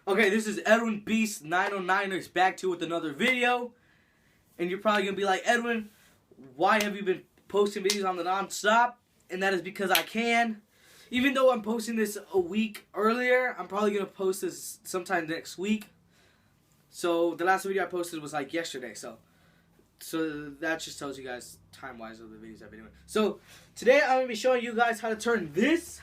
Okay, this is Edwin Beast 909ers back to you with another video. And you're probably going to be like, Edwin, why have you been posting videos on the non-stop? And that is because I can. Even though I'm posting this a week earlier, I'm probably going to post this sometime next week. So the last video I posted was like yesterday. So that just tells you guys time-wise of the videos I've been doing. So today I'm going to be showing you guys how to turn this.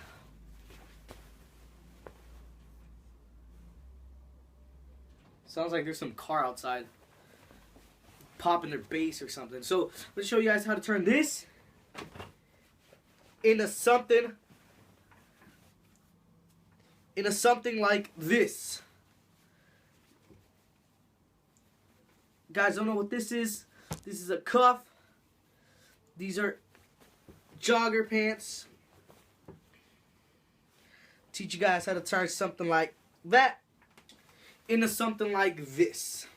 Sounds like there's some car outside popping their bass or something. So let's show you guys how to turn this into something like this. Guys, don't know what this is. This is a cuff. These are jogger pants. Teach you guys how to turn something like that into something like this.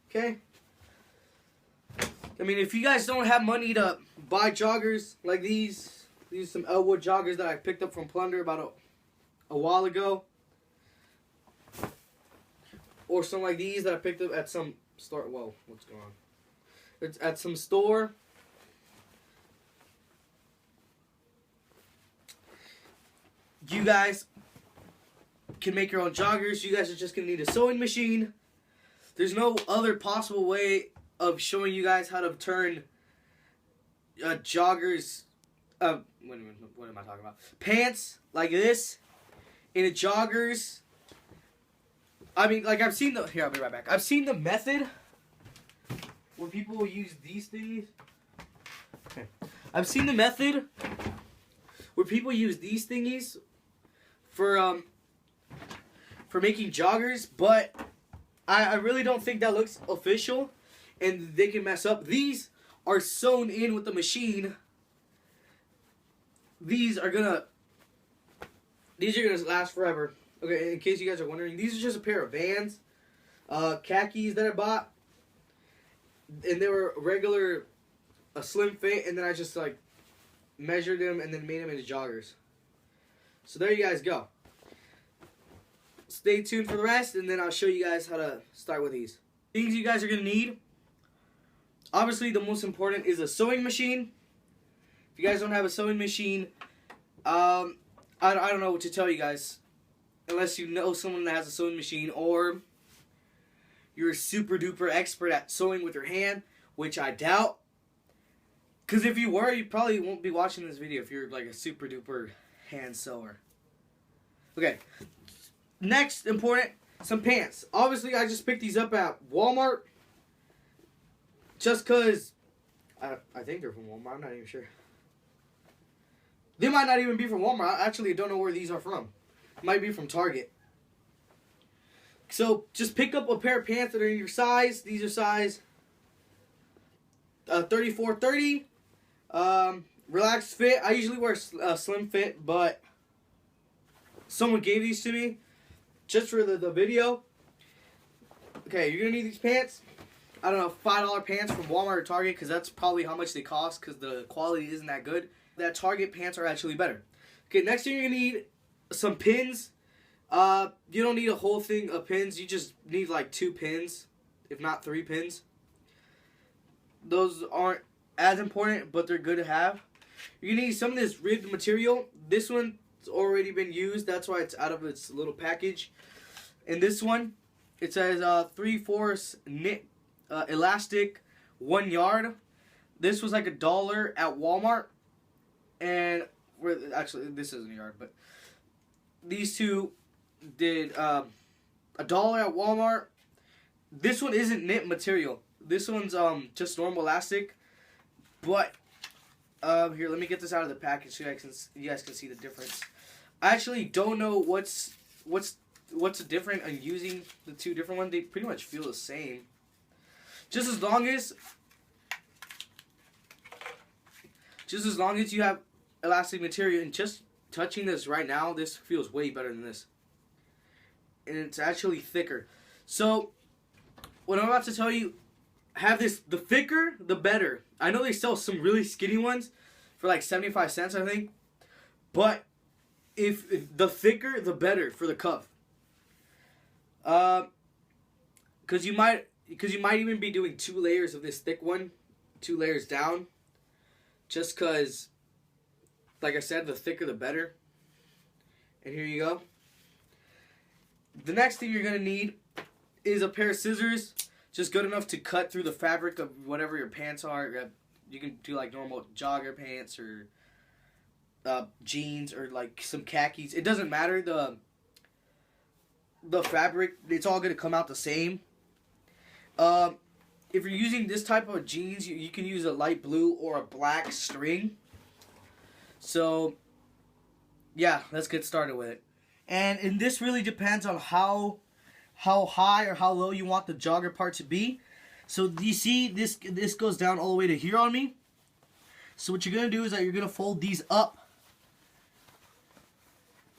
Okay? I mean, if you guys don't have money to buy joggers like these are some Elwood joggers that I picked up from Plunder about a while ago. Or something like these that I picked up at some store. Whoa, what's going on? It's at some store. You guys can make your own joggers. You guys are just going to need a sewing machine. There's no other possible way of showing you guys how to turn joggers, what am I talking about? Pants like this into joggers. I mean, like I've seen here, I'll be right back. I've seen the method where people will use these things. Okay. I've seen the method where people use these thingies for making joggers, but I really don't think that looks official, and they can mess up. These are sewn in with the machine. These are gonna last forever. Okay, in case you guys are wondering, these are just a pair of Vans, khakis that I bought, and they were a slim fit, and then I just like measured them and then made them into joggers. So there you guys go. Stay tuned for the rest, and then I'll show you guys how to start with these. Things you guys are going to need. Obviously, the most important is a sewing machine. If you guys don't have a sewing machine, I don't know what to tell you guys. Unless you know someone that has a sewing machine, or you're a super duper expert at sewing with your hand, which I doubt. Because if you were, you probably won't be watching this video if you're like a super duper hand sewer. Okay. Next, important, some pants. Obviously, I just picked these up at Walmart. Just because, I think they're from Walmart. I'm not even sure. They might not even be from Walmart. I actually don't know where these are from. Might be from Target. So, just pick up a pair of pants that are in your size. These are size 34-30. Relaxed fit. I usually wear a slim fit, but someone gave these to me just for the video. Okay, you're going to need these pants. I don't know, $5 pants from Walmart or Target, because that's probably how much they cost, because the quality isn't that good. That Target pants are actually better. Okay, next thing you're going to need some pins. You don't need a whole thing of pins. You just need like 2 pins, if not 3 pins. Those aren't as important, but they're good to have. You're going to need some of this ribbed material. This one's already been used. That's why it's out of its little package. And this one, it says 3/4 knit elastic 1 yard. This was like $1 at Walmart. And actually, this isn't a yard, but these two did $1 at Walmart. This one isn't knit material. This one's just normal elastic. But here, let me get this out of the package so you guys can see the difference. I actually don't know what's different in using the two different ones. They pretty much feel the same. Just as long as you have elastic material, and just touching this right now, this feels way better than this. And it's actually thicker. So, what I'm about to tell you, have this, the thicker, the better. I know they sell some really skinny ones for like 75 cents, I think. But if the thicker, the better for the cuff. Because you might even be doing 2 layers of this thick one, 2 layers down. Just because, like I said, the thicker the better. And here you go. The next thing you're gonna need is a pair of scissors, just good enough to cut through the fabric of whatever your pants are. You can do like normal jogger pants or jeans or like some khakis. It doesn't matter. The fabric, it's all gonna come out the same. If you're using this type of jeans, you can use a light blue or a black string. So, yeah, let's get started with it. And this really depends on how high or how low you want the jogger part to be. So you see this goes down all the way to here on me. So what you're going to do is that you're going to fold these up.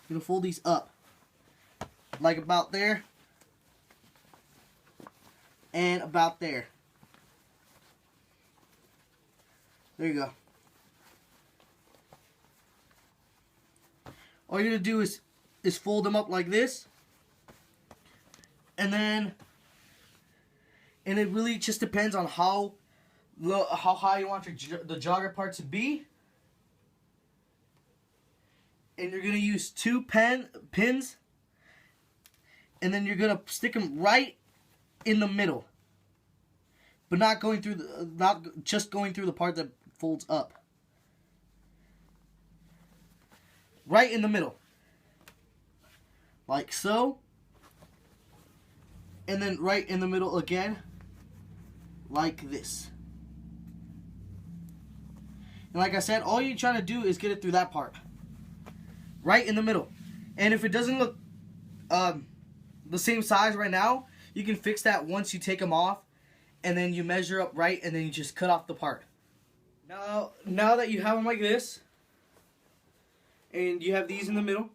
You're going to fold these up. Like about there. And about there. There you go. All you're going to do is fold them up like this. And it really just depends on how high you want the jogger part to be. And you're going to use 2 pins. And then you're going to stick them right in the middle. But not just going through the part that folds up. Right in the middle. Like so. And then right in the middle again. Like this. And like I said, all you're trying to do is get it through that part. Right in the middle. And if it doesn't look the same size right now, you can fix that once you take them off. And then you measure up right, and then you just cut off the part. Now that you have them like this, and you have these in the middle,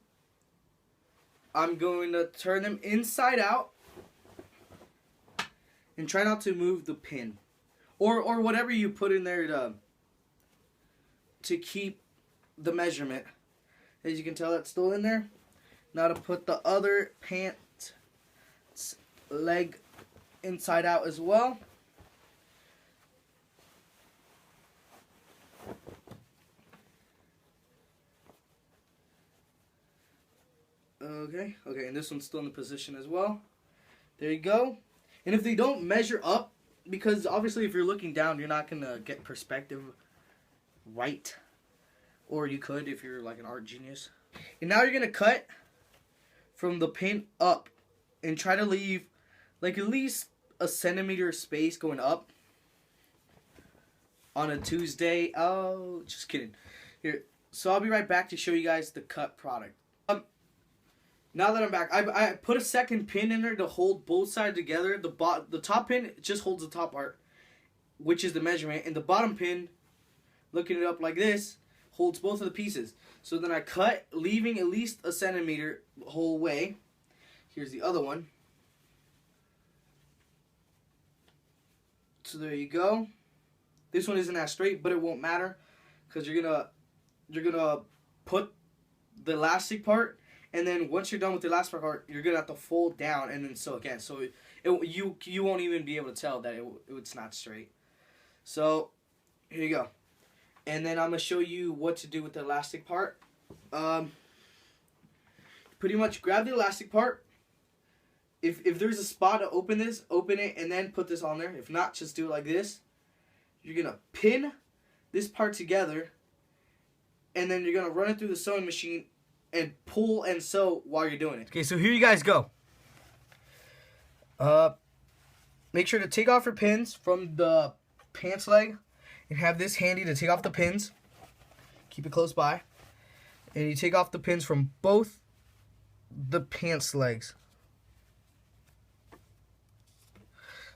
I'm going to turn them inside out and try not to move the pin or whatever you put in there to keep the measurement. As you can tell, that's still in there. Now to put the other pant leg inside out as well. Okay, and this one's still in the position as well. There you go. And if they don't measure up, because obviously if you're looking down, you're not going to get perspective right. Or you could if you're like an art genius. And now you're going to cut from the pin up and try to leave like at least a centimeter space going up on a Tuesday. Oh, just kidding. Here, so I'll be right back to show you guys the cut product. Now that I'm back, I put a second pin in there to hold both sides together. The top pin just holds the top part, which is the measurement, and the bottom pin, looking it up like this, holds both of the pieces. So then I cut, leaving at least a centimeter the whole way. Here's the other one. So there you go. This one isn't as straight, but it won't matter because you're gonna put the elastic part. And then once you're done with the elastic part, you're gonna have to fold down and then sew again. So you won't even be able to tell that it's not straight. So here you go. And then I'm gonna show you what to do with the elastic part. Pretty much grab the elastic part. If there's a spot to open this, open it and then put this on there. If not, just do it like this. You're gonna pin this part together, and then you're gonna run it through the sewing machine and pull and sew while you're doing it. Okay, so here you guys go. Make sure to take off your pins from the pants leg and have this handy to take off the pins. Keep it close by. And you take off the pins from both the pants legs.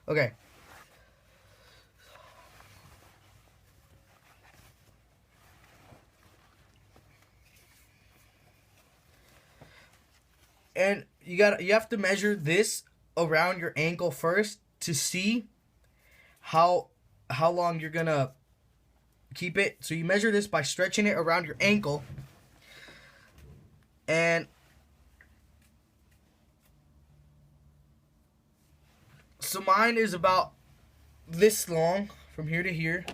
Okay. And you have to measure this around your ankle first to see how long you're gonna keep it. So you measure this by stretching it around your ankle. And so mine is about this long from here to here.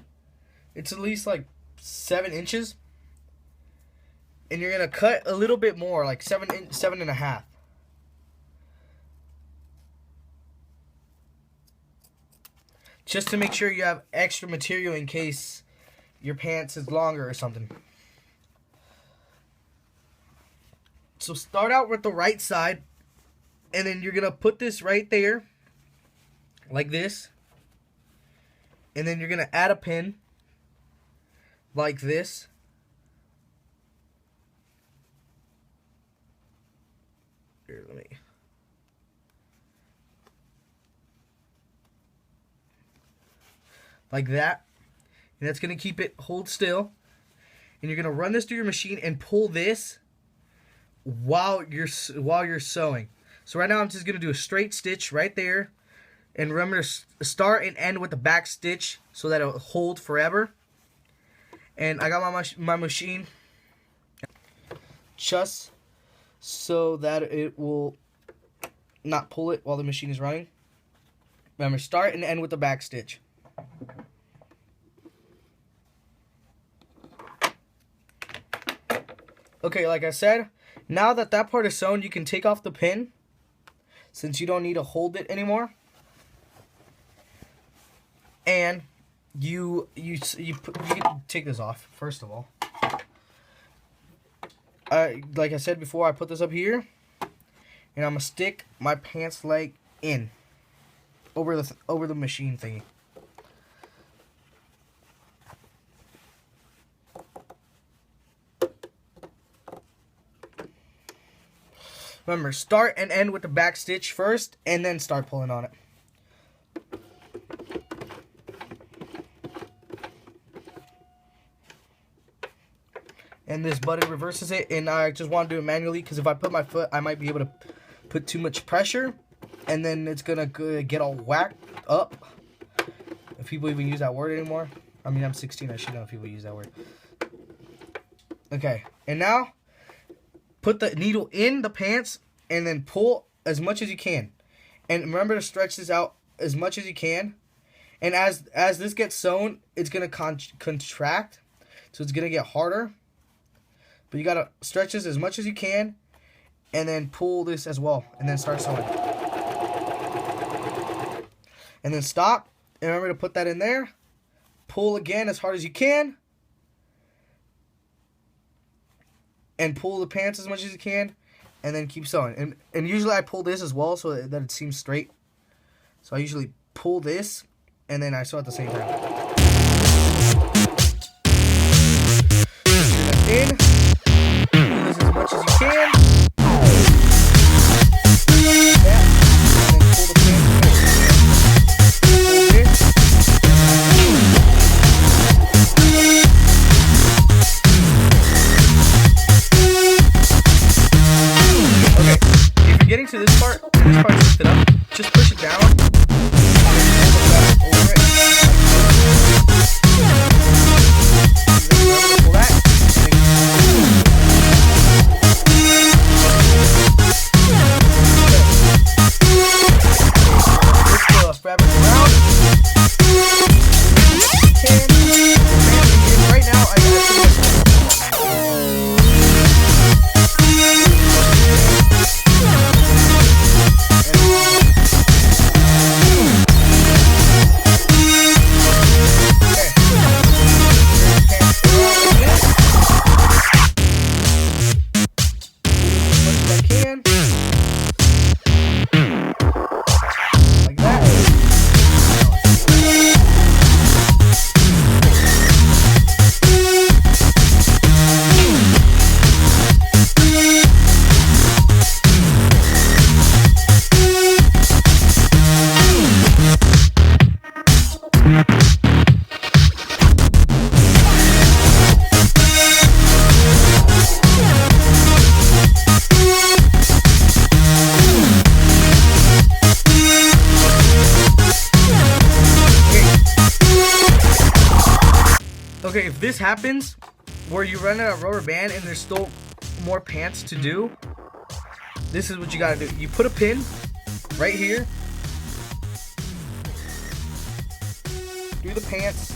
It's at least like 7 inches. And you're gonna cut a little bit more, like 7.5. Just to make sure you have extra material in case your pants is longer or something. So start out with the right side, and then you're gonna put this right there, like this. And then you're gonna add a pin, like this. Here, let me. Like that. And that's going to keep it hold still. And you're going to run this through your machine and pull this while you're sewing. So right now I'm just going to do a straight stitch right there. And remember to start and end with the back stitch so that it'll hold forever. And I got my machine just so that it will not pull it while the machine is running. Remember, start and end with the back stitch. Okay, like I said, now that that part is sewn, you can take off the pin since you don't need to hold it anymore. And you can take this off first of all. Like I said before, I put this up here, and I'm gonna stick my pants leg in over the machine thingy. Remember, start and end with the back stitch first, and then start pulling on it. And this button reverses it, and I just want to do it manually because if I put my foot, I might be able to put too much pressure, and then it's gonna get all whacked up. If people even use that word anymore. I mean, I'm 16, I should know if people use that word. Okay, and now put the needle in the pants and then pull as much as you can. And remember to stretch this out as much as you can. And as this gets sewn, it's gonna contract, so it's gonna get harder. But you gotta stretch this as much as you can, and then pull this as well, and then start sewing. And then stop, and remember to put that in there. Pull again as hard as you can, and pull the pants as much as you can, and then keep sewing. And usually I pull this as well so that it seems straight. So I usually pull this, and then I sew at the same time. In. Pull this as much as you can. That. And then pull the pants in. Pull this. Okay. If you're getting to this part lifted up, just push it down. And then pull the fabric over it. Pull that. Fabric around. And right now I Okay, if this happens, where you run out of rubber band and there's still more pants to do, this is what you gotta do. You put a pin right here through the pants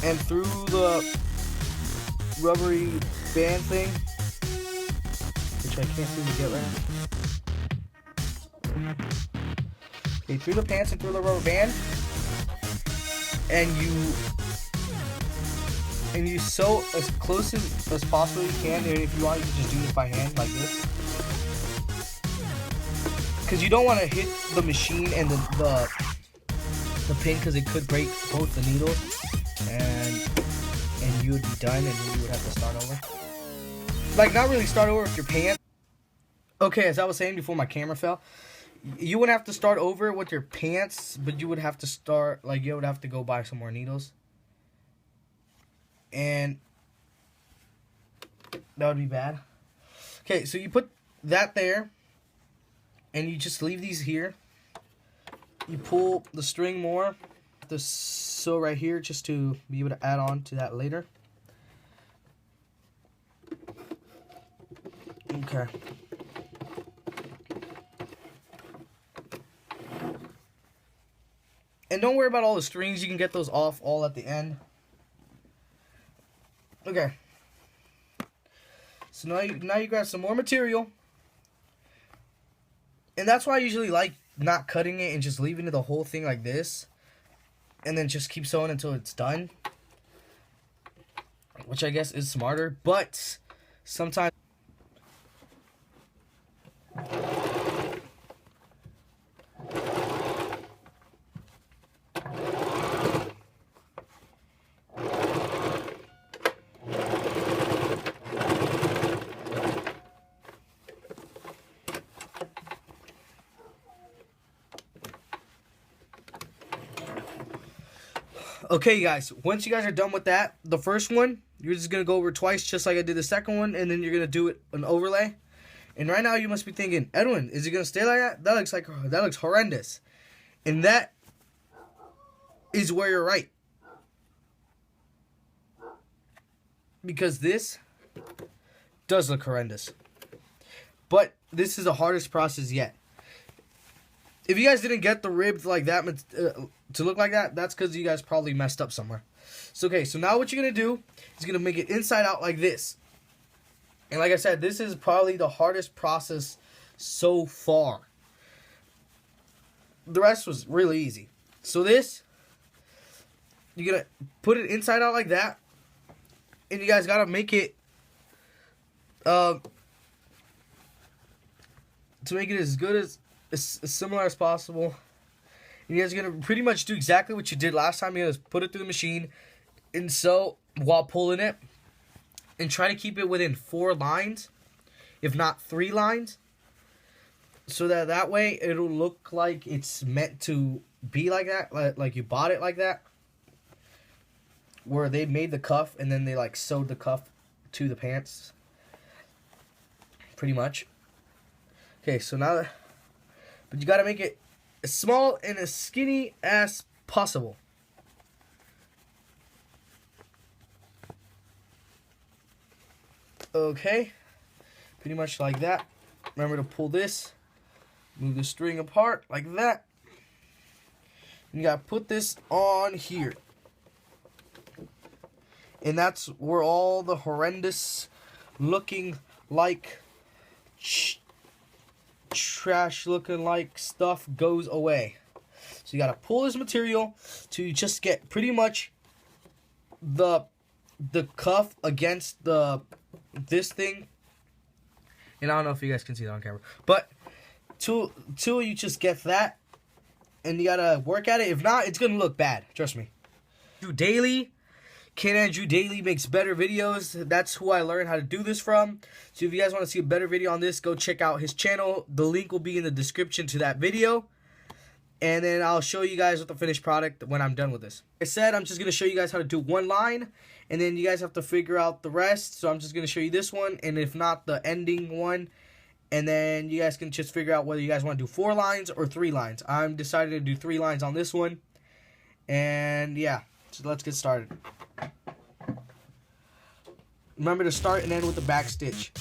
and through the rubbery band thing, which I can't seem to get right now. Okay, through the pants and through the rubber band, and you sew as close as possible you can. And if you want, you can just do this by hand like this, because you don't want to hit the machine and the pin, because it could break both the needles, and you would be done, and you would have to start over. Like, not really start over with your pants. Okay, as I was saying before my camera fell, you would have to start over with your pants, but you would have to start, like, you would have to go buy some more needles. And that would be bad. Okay, so you put that there, and you just leave these here. You pull the string more, the sew right here, just to be able to add on to that later. Okay. And don't worry about all the strings. You can get those off all at the end. Okay. So now you grab some more material. And that's why I usually like not cutting it and just leaving the whole thing like this. And then just keep sewing until it's done. Which I guess is smarter. But sometimes... Okay, guys, once you guys are done with that, the first one, you're just going to go over twice, just like I did the second one, and then you're going to do it an overlay. And right now, you must be thinking, Edwin, is it going to stay like that? That looks horrendous. And that is where you're right. Because this does look horrendous. But this is the hardest process yet. If you guys didn't get the ribs like that to look like that, that's because you guys probably messed up somewhere. So, okay, so now what you're going to do is going to make it inside out like this. And like I said, this is probably the hardest process so far. The rest was really easy. So this, you're going to put it inside out like that. And you guys got to make it, to make it as good as similar as possible. And you guys are going to pretty much do exactly what you did last time. You're going to put it through the machine and sew while pulling it. And try to keep it within 4 lines, if not 3 lines. So that way it'll look like it's meant to be like that. Like you bought it like that. Where they made the cuff and then they like sewed the cuff to the pants. Pretty much. Okay, so now... But you gotta make it as small and as skinny as possible. Okay. Pretty much like that. Remember to pull this. Move the string apart like that. And you gotta put this on here. And that's where all the horrendous looking like... trash looking like stuff goes away. So you gotta pull this material to just get pretty much the cuff against this thing. And I don't know if you guys can see that on camera, but till you just get that, and you gotta work at it. If not, it's gonna look bad, trust me. Do daily. Ken Andrew Daily makes better videos. That's who I learned how to do this from. So if you guys want to see a better video on this, go check out his channel. The link will be in the description to that video. And then I'll show you guys what the finished product when I'm done with this. Like I said, I'm just going to show you guys how to do 1 line. And then you guys have to figure out the rest. So I'm just going to show you this one. And if not, the ending one. And then you guys can just figure out whether you guys want to do 4 lines or 3 lines. I'm decided to do 3 lines on this one. And yeah, so let's get started. Remember to start and end with the back stitch.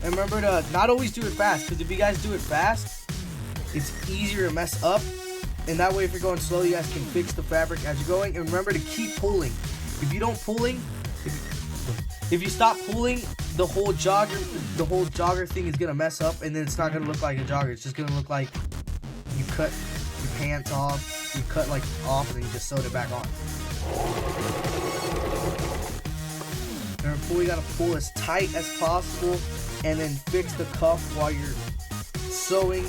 And remember to not always do it fast, because if you guys do it fast, it's easier to mess up. And that way, if you're going slow, you guys can fix the fabric as you're going. And remember to keep pulling. If you don't pulling, if you stop pulling, the whole jogger thing is gonna mess up, and then it's not gonna look like a jogger. It's just gonna look like you cut your pants off, you cut like off, and then you just sewed it back on. Remember, you gotta pull as tight as possible, and then fix the cuff while you're sewing.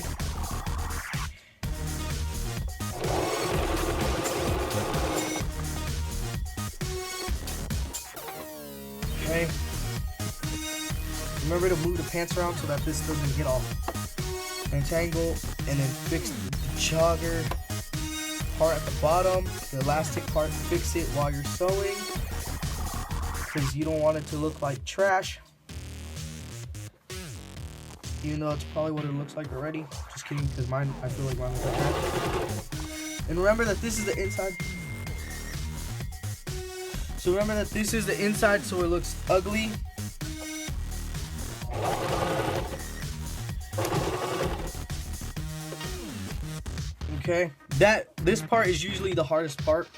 Okay. Remember to move the pants around so that this doesn't get all entangled, and then fix the jogger part at the bottom. The elastic part, fix it while you're sewing, because you don't want it to look like trash. Even though it's probably what it looks like already. Just kidding, because I feel like mine looks like trash. And remember that this is the inside. So remember that this is the inside, so it looks ugly. Okay, this part is usually the hardest part.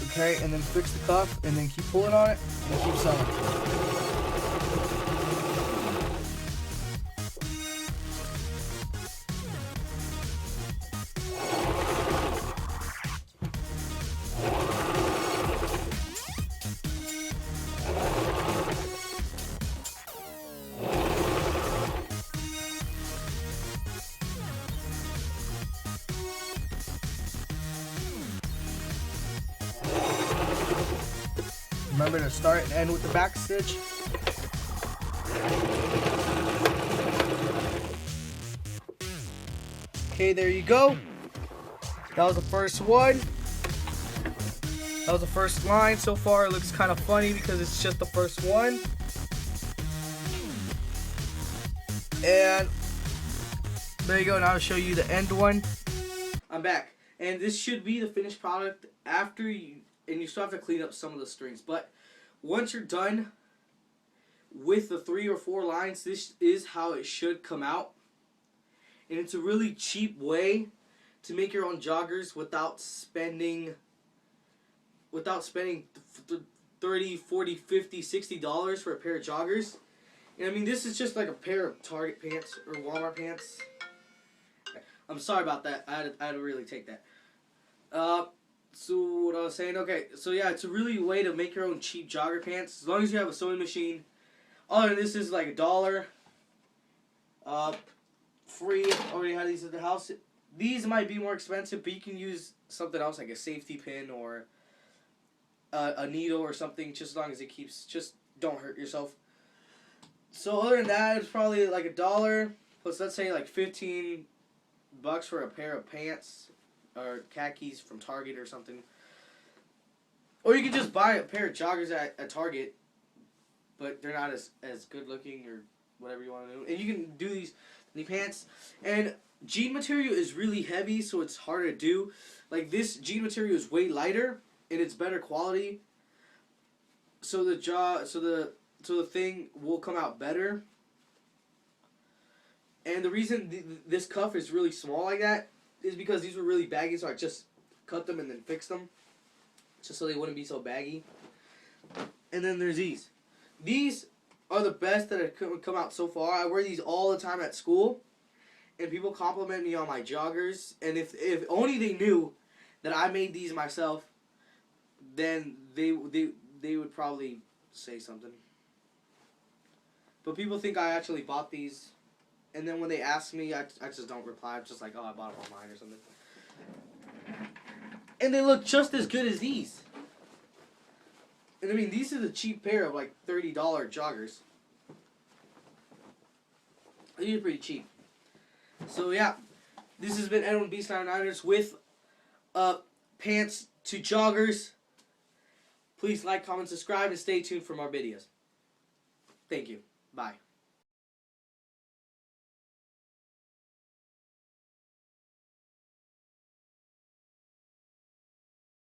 Okay, and then fix the cuff, and then keep pulling on it, and keep sewing. Remember to start and end with the back stitch. Okay, there you go. That was the first one. That was the first line. So far, it looks kind of funny because it's just the first one. And there you go. Now I'll show you the end one. I'm back. And this should be the finished product after you... And you still have to clean up some of the strings. But once you're done with the 3 or 4 lines, this is how it should come out. And it's a really cheap way to make your own joggers without spending $30, $40, $50, $60 for a pair of joggers. And I mean, this is just like a pair of Target pants or Walmart pants. I'm sorry about that. I had to really take that. So what I was saying, okay, so yeah, it's a really way to make your own cheap jogger pants, as long as you have a sewing machine. Oh, and this is like $1. Free, already had these at the house. These might be more expensive, but you can use something else like a safety pin or a needle or something, just as long as it keeps, just don't hurt yourself. So other than that, it's probably like $1, plus let's say like $15 for a pair of pants. Or khakis from Target or something. Or you can just buy a pair of joggers at Target, but they're not as good looking or whatever you want to do. And you can do these pants. And jean material is really heavy, so it's harder to do. Like this jean material is way lighter and it's better quality. So the thing will come out better. And the reason this cuff is really small like that is because these were really baggy, so I just cut them and then fixed them, just so they wouldn't be so baggy. And then there's these. These are the best that have come out so far. I wear these all the time at school, and people compliment me on my joggers. And if only they knew that I made these myself, then they would probably say something. But people think I actually bought these. And then when they ask me, I just don't reply. I'm just like, oh, I bought them online or something. And they look just as good as these. And I mean, these are the cheap pair of like $30 joggers. These are pretty cheap. So yeah, this has been Edwin Beast 99ers with pants to joggers. Please like, comment, subscribe, and stay tuned for more videos. Thank you. Bye.